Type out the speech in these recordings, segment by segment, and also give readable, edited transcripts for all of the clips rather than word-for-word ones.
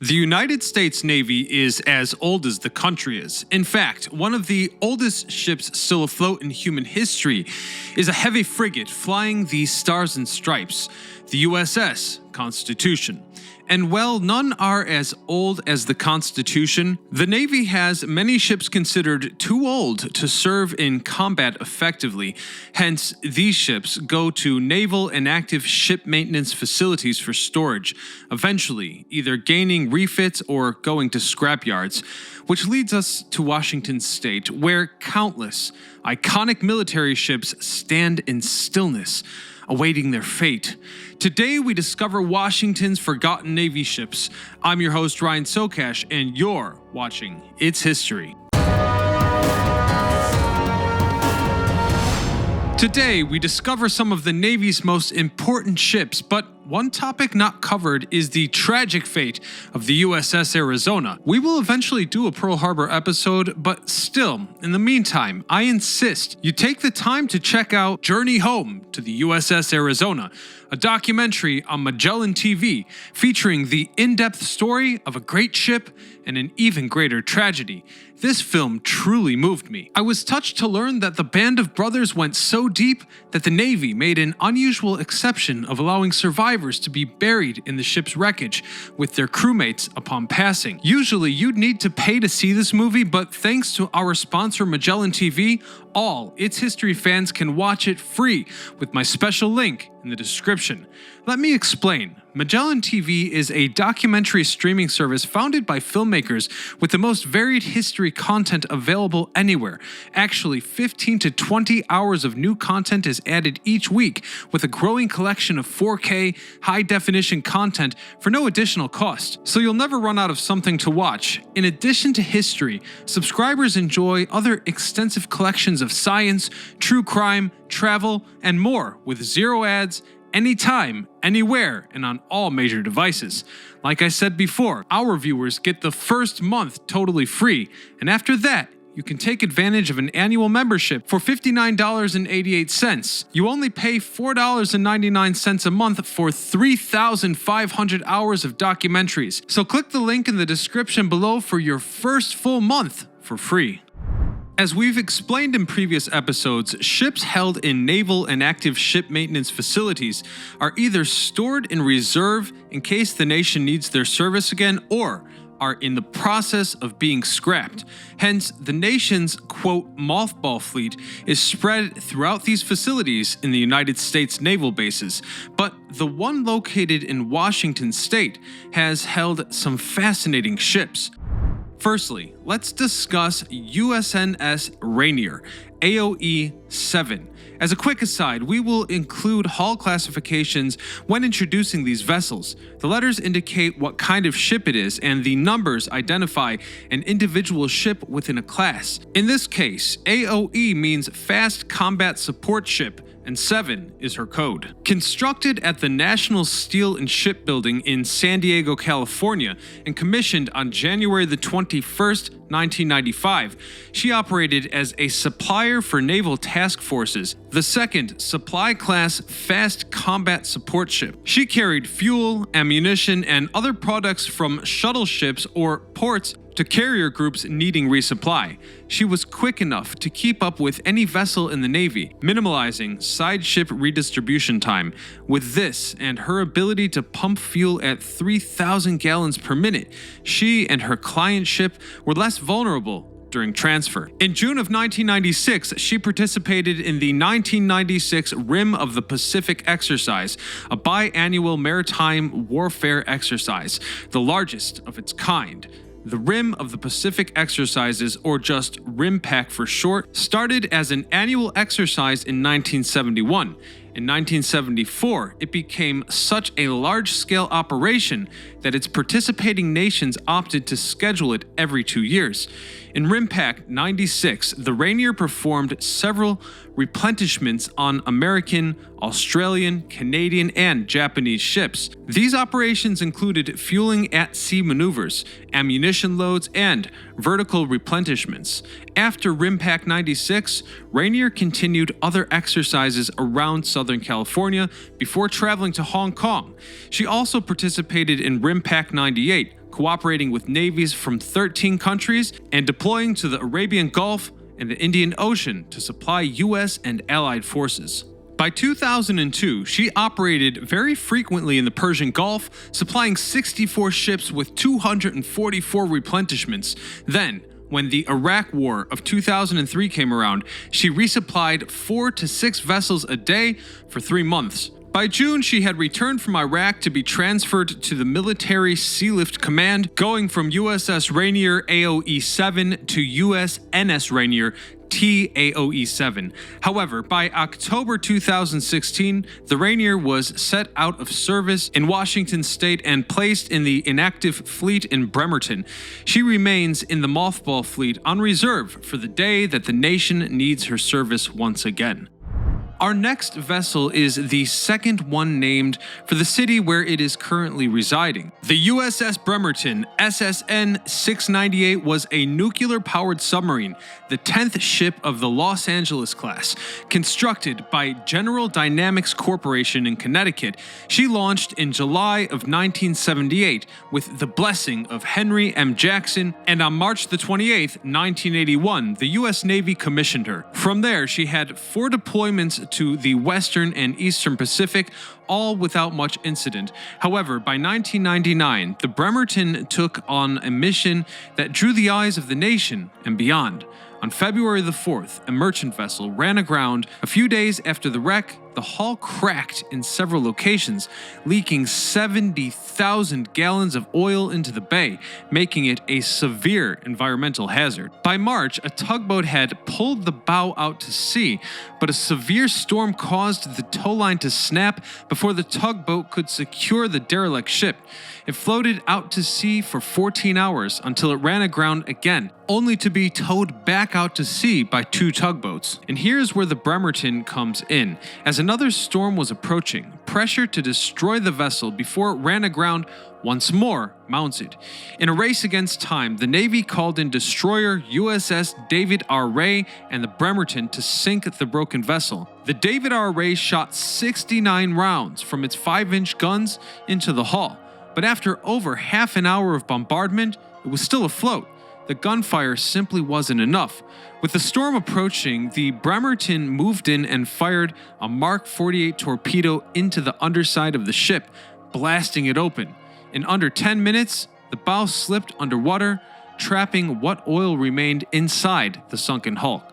The United States Navy is as old as the country is. In fact, one of the oldest ships still afloat in human history is a heavy frigate flying the Stars and Stripes, the USS Constitution. And while none are as old as the Constitution, the Navy has many ships considered too old to serve in combat effectively. Hence, these ships go to Naval Inactive ship maintenance facilities for storage, eventually either gaining refits or going to scrapyards. Which leads us to Washington State, where countless iconic military ships stand in stillness, awaiting their fate. Today we discover Washington's forgotten Navy ships. I'm your host Ryan Socash, and you're watching It's History. Today we discover some of the Navy's most important ships, but one topic not covered is the tragic fate of the USS Arizona. We will eventually do a Pearl Harbor episode, but still, in the meantime, I insist you take the time to check out Journey Home to the USS Arizona, a documentary on Magellan TV featuring the in-depth story of a great ship and an even greater tragedy. This film truly moved me. I was touched to learn that the band of brothers went so deep that the Navy made an unusual exception of allowing survivors to be buried in the ship's wreckage with their crewmates upon passing. Usually you'd need to pay to see this movie, but thanks to our sponsor Magellan TV, all It's History fans can watch it free with my special link in the description. Let me explain. Magellan TV is a documentary streaming service founded by filmmakers with the most varied history content available anywhere. Actually, 15 to 20 hours of new content is added each week, with a growing collection of 4K, high-definition content for no additional cost. So you'll never run out of something to watch. In addition to history, subscribers enjoy other extensive collections of science, true crime, travel, and more with zero ads, anytime, anywhere, and on all major devices. Like I said before, our viewers get the first month totally free, and after that, you can take advantage of an annual membership for $59.88. You only pay $4.99 a month for 3,500 hours of documentaries. So click the link in the description below for your first full month for free. As we've explained in previous episodes, ships held in Naval Inactive ship maintenance facilities are either stored in reserve in case the nation needs their service again, or are in the process of being scrapped. Hence, the nation's, quote, mothball fleet is spread throughout these facilities in the United States naval bases. But the one located in Washington State has held some fascinating ships. Firstly, let's discuss USNS Rainier, AOE-7. As a quick aside, we will include hull classifications when introducing these vessels. The letters indicate what kind of ship it is, and the numbers identify an individual ship within a class. In this case, AOE means Fast Combat Support Ship, and 7 is her code. Constructed at the National Steel and Shipbuilding in San Diego, California, and commissioned on January the 21st, 1995, she operated as a supplier for naval task forces, the second supply-class fast combat support ship. She carried fuel, ammunition, and other products from shuttle ships or ports to carrier groups needing resupply. She was quick enough to keep up with any vessel in the Navy, minimalizing side ship redistribution time. With this and her ability to pump fuel at 3,000 gallons per minute, she and her client ship were less vulnerable during transfer. In June of 1996, she participated in the 1996 Rim of the Pacific exercise, a biannual maritime warfare exercise, the largest of its kind. The Rim of the Pacific exercises, or just RIMPAC for short, started as an annual exercise in 1971. In 1974, it became such a large-scale operation that its participating nations opted to schedule it every 2 years. In RIMPAC 96, the Rainier performed several replenishments on American, Australian, Canadian, and Japanese ships. These operations included fueling at sea maneuvers, ammunition loads, and vertical replenishments. After RIMPAC 96, Rainier continued other exercises around Southern California before traveling to Hong Kong. She also participated in RIMPAC 98, cooperating with navies from 13 countries and deploying to the Arabian Gulf and the Indian Ocean to supply U.S. and Allied forces. By 2002, she operated very frequently in the Persian Gulf, supplying 64 ships with 244 replenishments. Then, when the Iraq War of 2003 came around, she resupplied 4 to 6 vessels a day for 3 months. By June, she had returned from Iraq to be transferred to the Military Sealift Command, going from USS Rainier AOE-7 to USNS Rainier TAOE-7. However, by October 2016, the Rainier was set out of service in Washington State and placed in the inactive fleet in Bremerton. She remains in the mothball fleet on reserve for the day that the nation needs her service once again. Our next vessel is the second one named for the city where it is currently residing. The USS Bremerton SSN 698 was a nuclear-powered submarine, the 10th ship of the Los Angeles class. Constructed by General Dynamics Corporation in Connecticut, she launched in July of 1978 with the blessing of Henry M. Jackson, and on March the 28th, 1981, the U.S. Navy commissioned her. From there, she had 4 deployments to the Western and Eastern Pacific, all without much incident. However, by 1999, the Bremerton took on a mission that drew the eyes of the nation and beyond. On February the 4th, a merchant vessel ran aground. A few days after the wreck, the hull cracked in several locations, leaking 70,000 gallons of oil into the bay, making it a severe environmental hazard. By March, a tugboat had pulled the bow out to sea, but a severe storm caused the tow line to snap before the tugboat could secure the derelict ship. It floated out to sea for 14 hours until it ran aground again, only to be towed back out to sea by 2 tugboats. And here's where the Bremerton comes in. As another storm was approaching, pressure to destroy the vessel before it ran aground once more mounted. In a race against time, the Navy called in destroyer USS David R. Ray and the Bremerton to sink the broken vessel. The David R. Ray shot 69 rounds from its 5-inch guns into the hull, but after over half an hour of bombardment, it was still afloat. The gunfire simply wasn't enough. With the storm approaching, the Bremerton moved in and fired a Mark 48 torpedo into the underside of the ship, blasting it open. In under 10 minutes, the bow slipped underwater, trapping what oil remained inside the sunken hull,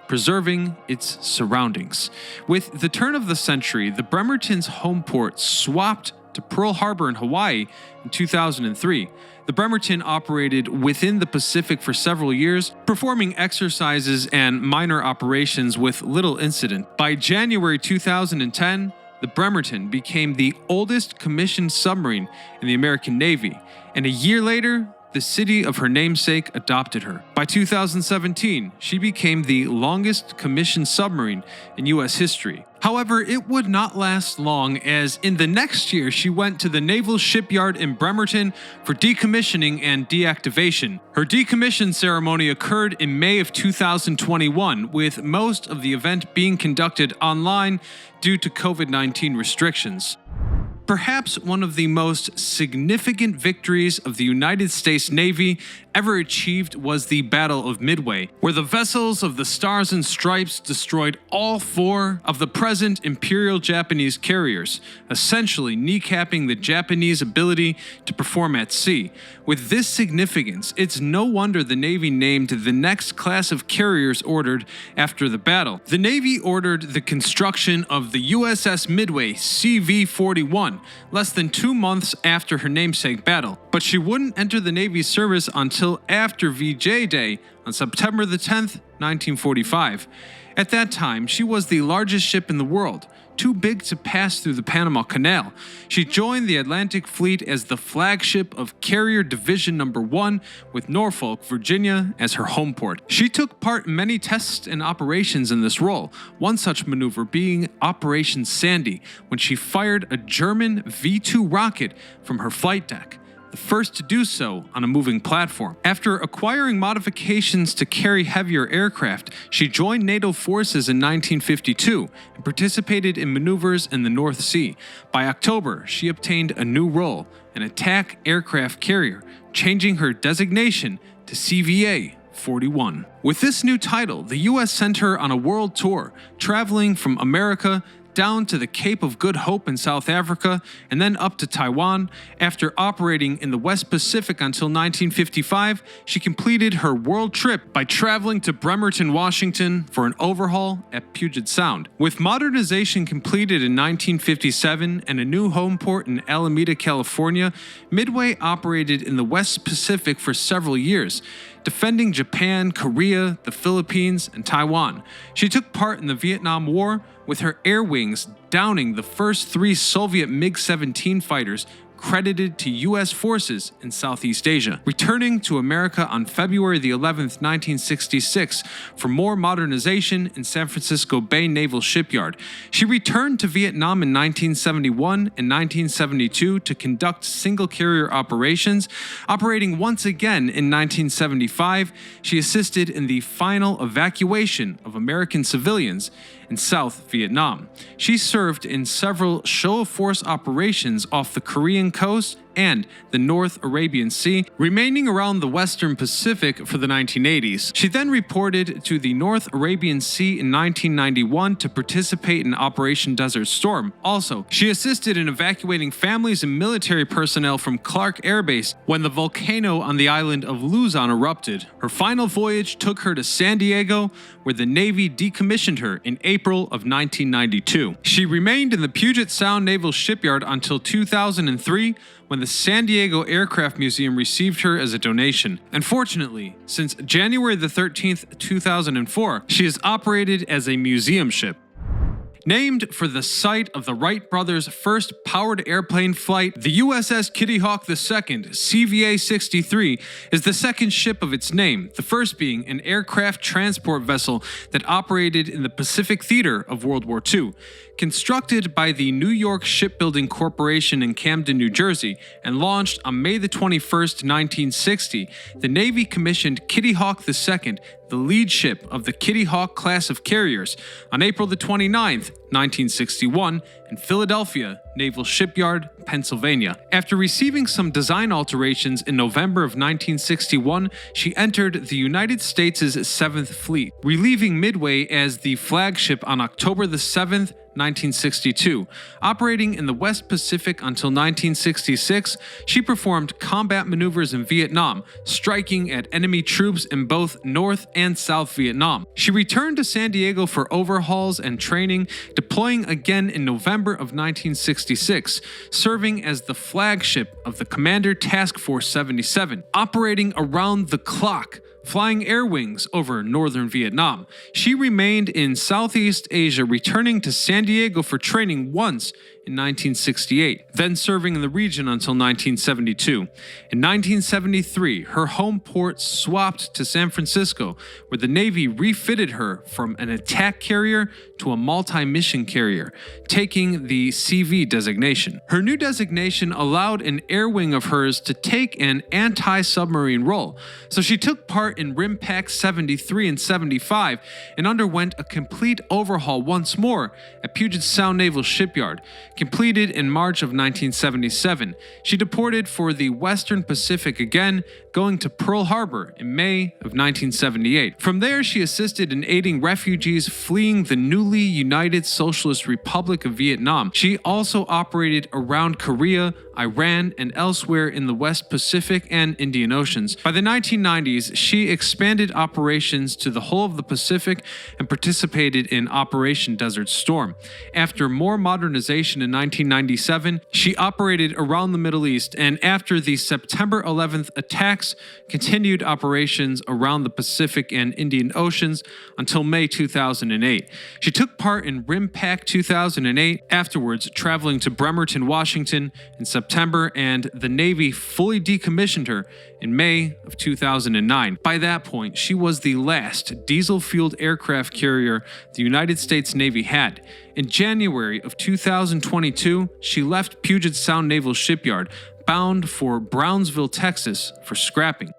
preserving its surroundings. With the turn of the century, the Bremerton's home port swapped to Pearl Harbor in Hawaii in 2003. The Bremerton operated within the Pacific for several years, performing exercises and minor operations with little incident. By January 2010, the Bremerton became the oldest commissioned submarine in the American Navy, and a year later, the city of her namesake adopted her. By 2017, she became the longest commissioned submarine in U.S. history. However, it would not last long, as in the next year she went to the Naval Shipyard in Bremerton for decommissioning and deactivation. Her decommission ceremony occurred in May of 2021, with most of the event being conducted online due to COVID-19 restrictions. Perhaps one of the most significant victories of the United States Navy ever achieved was the Battle of Midway, where the vessels of the Stars and Stripes destroyed all 4 of the present Imperial Japanese carriers, essentially kneecapping the Japanese ability to perform at sea. With this significance, it's no wonder the Navy named the next class of carriers ordered after the battle. The Navy ordered the construction of the USS Midway CV-41, less than 2 months after her namesake battle, but she wouldn't enter the Navy's service until after VJ Day on September the 10th, 1945. At that time, she was the largest ship in the world, too big to pass through the Panama Canal. She joined the Atlantic Fleet as the flagship of Carrier Division No. 1, with Norfolk, Virginia, as her home port. She took part in many tests and operations in this role, one such maneuver being Operation Sandy, when she fired a German V-2 rocket from her flight deck, the first to do so on a moving platform. After acquiring modifications to carry heavier aircraft, she joined NATO forces in 1952 and participated in maneuvers in the North Sea. By October, she obtained a new role, an attack aircraft carrier, changing her designation to CVA 41. With this new title, the U.S. sent her on a world tour, traveling from America down to the Cape of Good Hope in South Africa, and then up to Taiwan. After operating in the West Pacific until 1955, she completed her world trip by traveling to Bremerton, Washington for an overhaul at Puget Sound. With modernization completed in 1957 and a new home port in Alameda, California, Midway operated in the West Pacific for several years, defending Japan, Korea, the Philippines, and Taiwan. She took part in the Vietnam War, with her air wings downing the first 3 Soviet MiG-17 fighters credited to U.S. forces in Southeast Asia, returning to America on February the 11th, 1966 for more modernization in San Francisco Bay Naval Shipyard. She returned to Vietnam in 1971 and 1972 to conduct single-carrier operations. Operating once again in 1975, she assisted in the final evacuation of American civilians in South Vietnam. She served in several show-of-force operations off the Korean coast and the North Arabian Sea, remaining around the Western Pacific for the 1980s. She then reported to the North Arabian Sea in 1991 to participate in Operation Desert Storm. Also, she assisted in evacuating families and military personnel from Clark Air Base when the volcano on the island of Luzon erupted. Her final voyage took her to San Diego, where the Navy decommissioned her in April of 1992. She remained in the Puget Sound Naval Shipyard until 2003, when the San Diego Aircraft Museum received her as a donation. Unfortunately, since January the 13th, 2004, she has operated as a museum ship. Named for the site of the Wright brothers' first powered airplane flight, the USS Kitty Hawk II, CVA-63, is the second ship of its name, the first being an aircraft transport vessel that operated in the Pacific Theater of World War II. Constructed by the New York Shipbuilding Corporation in Camden, New Jersey, and launched on May the 21st, 1960, the Navy commissioned Kitty Hawk II, the lead ship of the Kitty Hawk class of carriers, on April the 29th, 1961, in Philadelphia Naval Shipyard, Pennsylvania. After receiving some design alterations in November of 1961, she entered the United States' 7th Fleet, relieving Midway as the flagship on October the 7th, 1962. Operating in the West Pacific until 1966, she performed combat maneuvers in Vietnam, striking at enemy troops in both North and South Vietnam. She returned to San Diego for overhauls and training, deploying again in November of 1966, serving as the flagship of the Commander Task Force 77, operating around the clock, flying air wings over northern Vietnam. She remained in Southeast Asia, returning to San Diego for training once in 1968, then serving in the region until 1972. In 1973, her home port swapped to San Francisco, where the Navy refitted her from an attack carrier to a multi-mission carrier, taking the CV designation. Her new designation allowed an air wing of hers to take an anti-submarine role, so she took part in RIMPAC 73 and 75 and underwent a complete overhaul once more at Puget Sound Naval Shipyard. Completed in March of 1977, she deported for the Western Pacific again, going to Pearl Harbor in May of 1978. From there, she assisted in aiding refugees fleeing the newly united Socialist Republic of Vietnam. She also operated around Korea, Iran, and elsewhere in the West Pacific and Indian Oceans. By the 1990s, she expanded operations to the whole of the Pacific and participated in Operation Desert Storm. After more modernization in 1997, she operated around the Middle East, and after the September 11th attacks, continued operations around the Pacific and Indian Oceans until May 2008. She took part in RIMPAC 2008, afterwards traveling to Bremerton, Washington in September, and the Navy fully decommissioned her in May of 2009. By that point, she was the last diesel-fueled aircraft carrier the United States Navy had. In January of 2022, she left Puget Sound Naval Shipyard, bound for Brownsville, Texas, for scrapping.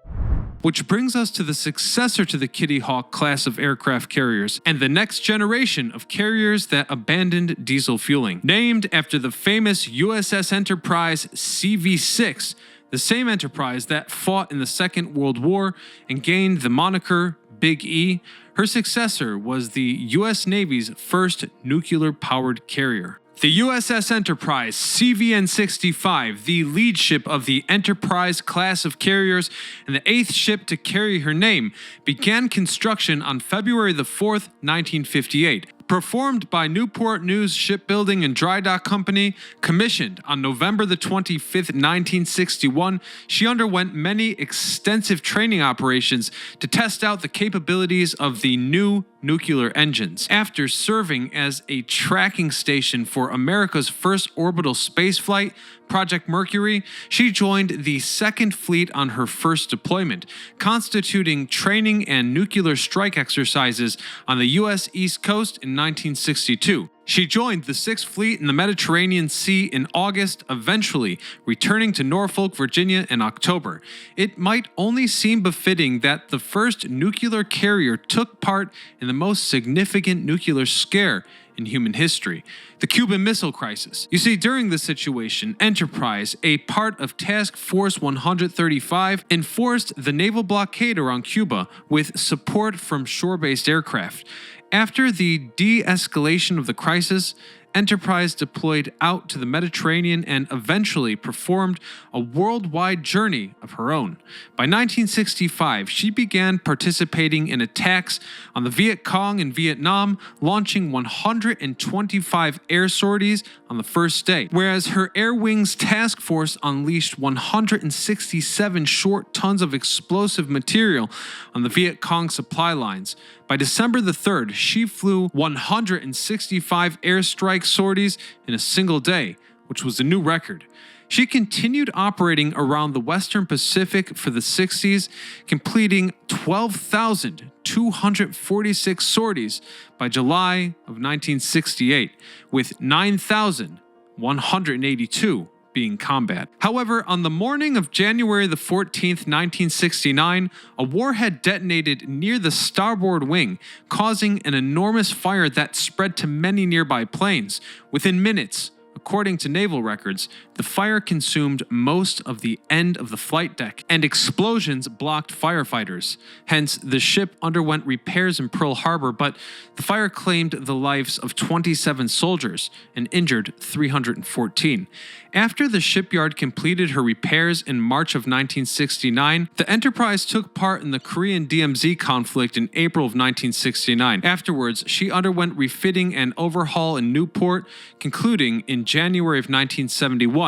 Which brings us to the successor to the Kitty Hawk class of aircraft carriers, and the next generation of carriers that abandoned diesel fueling. Named after the famous USS Enterprise CV-6, the same Enterprise that fought in the Second World War and gained the moniker Big E. Her successor was the U.S. Navy's first nuclear-powered carrier. The USS Enterprise CVN-65, the lead ship of the Enterprise class of carriers and the 8th ship to carry her name, began construction on February 4th, 1958. Performed by Newport News Shipbuilding and Dry Dock Company, commissioned on November 25th, 1961, she underwent many extensive training operations to test out the capabilities of the new nuclear engines. After serving as a tracking station for America's first orbital spaceflight, Project Mercury, she joined the Second Fleet on her first deployment, constituting training and nuclear strike exercises on the U.S. East Coast in 1962. She joined the Sixth Fleet in the Mediterranean Sea in August, eventually returning to Norfolk, Virginia in October. It might only seem befitting that the first nuclear carrier took part in the most significant nuclear scare in human history, the Cuban Missile Crisis. You see, during this situation, Enterprise, a part of Task Force 135, enforced the naval blockade around Cuba with support from shore-based aircraft. After the de-escalation of the crisis, Enterprise deployed out to the Mediterranean and eventually performed a worldwide journey of her own. By 1965, she began participating in attacks on the Viet Cong in Vietnam, launching 125 air sorties on the first day, whereas her Air Wings task force unleashed 167 short tons of explosive material on the Viet Cong supply lines. By December 3rd, she flew 165 airstrike sorties in a single day, which was a new record. She continued operating around the Western Pacific for the 60s, completing 12,246 sorties by July of 1968, with 9,182 being combat. However, on the morning of January 14th, 1969, a warhead detonated near the starboard wing, causing an enormous fire that spread to many nearby planes. Within minutes, according to naval records, the fire consumed most of the end of the flight deck, and explosions blocked firefighters. Hence, the ship underwent repairs in Pearl Harbor, but the fire claimed the lives of 27 soldiers and injured 314. After the Shipyard completed her repairs in March of 1969, the Enterprise took part in the Korean DMZ conflict in April of 1969. Afterwards, she underwent refitting and overhaul in Newport, concluding in January of 1971.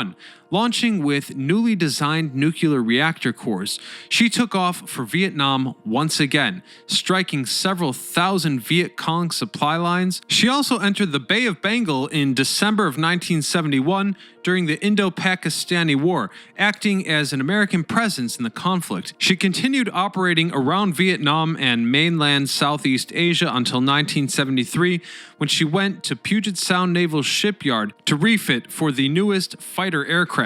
Launching with newly designed nuclear reactor cores, she took off for Vietnam once again, striking several thousand Viet Cong supply lines. She also entered the Bay of Bengal in December of 1971 during the Indo-Pakistani War, acting as an American presence in the conflict. She continued operating around Vietnam and mainland Southeast Asia until 1973, when she went to Puget Sound Naval Shipyard to refit for the newest fighter aircraft,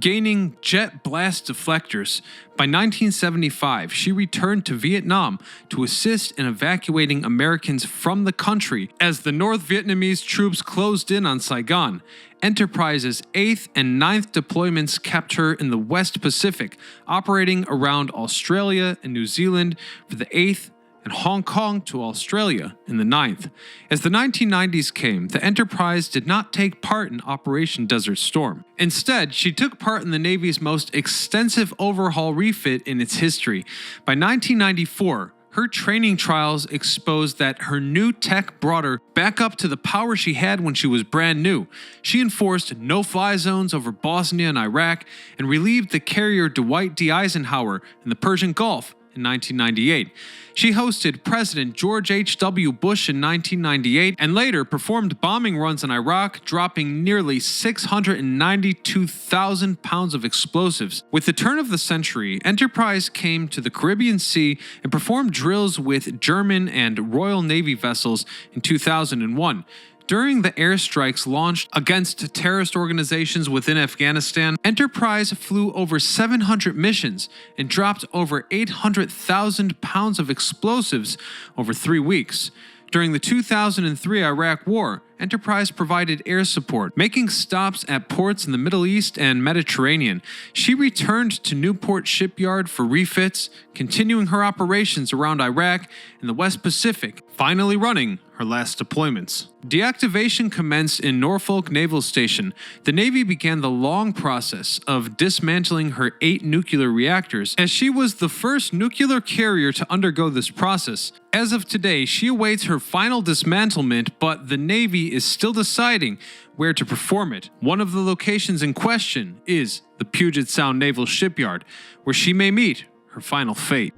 gaining jet blast deflectors. By 1975, she returned to Vietnam to assist in evacuating Americans from the country as the North Vietnamese troops closed in on Saigon. Enterprise's 8th and 9th deployments kept her in the West Pacific, operating around Australia and New Zealand for the 8th and Hong Kong to Australia in the 9th. As the 1990s came, the Enterprise did not take part in Operation Desert Storm. Instead, she took part in the Navy's most extensive overhaul refit in its history. By 1994, her training trials exposed that her new tech brought her back up to the power she had when she was brand new. She enforced no-fly zones over Bosnia and Iraq and relieved the carrier Dwight D. Eisenhower in the Persian Gulf in 1998. She hosted President George H.W. Bush in 1998 and later performed bombing runs in Iraq, dropping nearly 692,000 pounds of explosives. With the turn of the century, Enterprise came to the Caribbean Sea and performed drills with German and Royal Navy vessels in 2001. During the airstrikes launched against terrorist organizations within Afghanistan, Enterprise flew over 700 missions and dropped over 800,000 pounds of explosives over 3 weeks. During the 2003 Iraq War, Enterprise provided air support, making stops at ports in the Middle East and Mediterranean. She returned to Newport Shipyard for refits, continuing her operations around Iraq and the West Pacific, finally running her last deployments. Deactivation commenced in Norfolk Naval Station. The Navy began the long process of dismantling her 8 nuclear reactors, as she was the first nuclear carrier to undergo this process. As of today, she awaits her final dismantlement, but the Navy is still deciding where to perform it. One of the locations in question is the Puget Sound Naval Shipyard, where she may meet her final fate.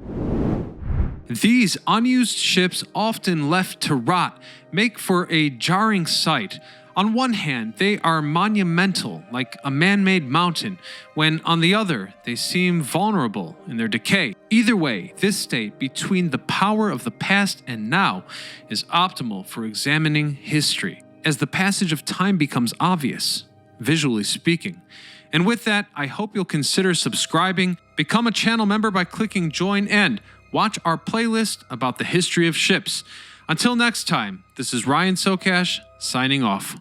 These unused ships, often left to rot, make for a jarring sight. On one hand, they are monumental, like a man-made mountain, when on the other, they seem vulnerable in their decay. Either way, this state between the power of the past and now is optimal for examining history, as the passage of time becomes obvious, visually speaking. And with that, I hope you'll consider subscribing, become a channel member by clicking join, and watch our playlist about the history of ships. Until next time, this is Ryan Socash, signing off.